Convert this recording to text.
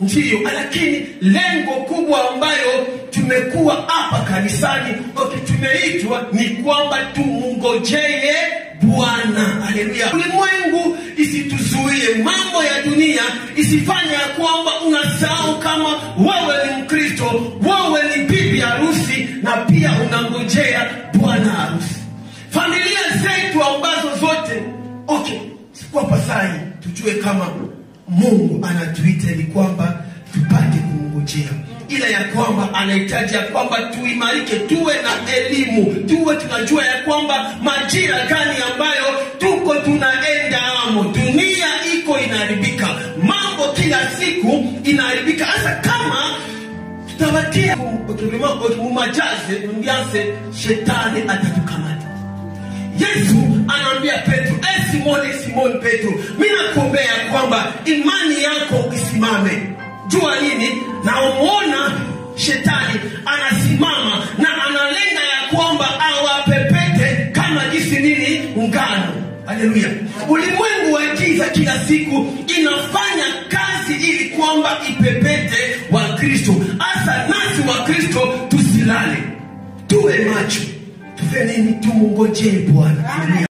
Ndiyo, lakini lengo kubwa ambayo tumekuwa hapa kanisani tumeitwa ni kwamba tumngojee Bwana. Haleluya. Ulimwengu isituzuie, mambo ya dunia isifanye kwamba unasahau kama wewe ni Mkristo, wewe ni bibi harusi na pia unangojea bwana harusi. Familia zetu ambazo zote sikuwa pasai tujue kama Mungu anatuita ni kwamba tupate kumngojea, ila ya kwamba anahitaji ya kwamba tuimarike, tuwe na elimu, tuwe tunajua ya kwamba majira gani ambayo tuko tunaenda amo. Dunia iko inaharibika, mambo kila siku inaharibika. Hasa kama tutawatia mumajaze mbiase, shetani atatukamata. Yesu anaambia Petro, Simoni Petro, mimi nakuombea kwamba imani yako isimame. Jua nini? Na umuona shetani anasimama na analenga ya kwamba awapepete kama jinsi nini ngano. Haleluya. Ulimwengu wa giza kila siku inafanya kazi ili kwamba ipepete wa Kristo. Hasa nasi wa Kristo tusilale, tuwe macho, tufe nini? Tumngojee Bwana. Haleluya.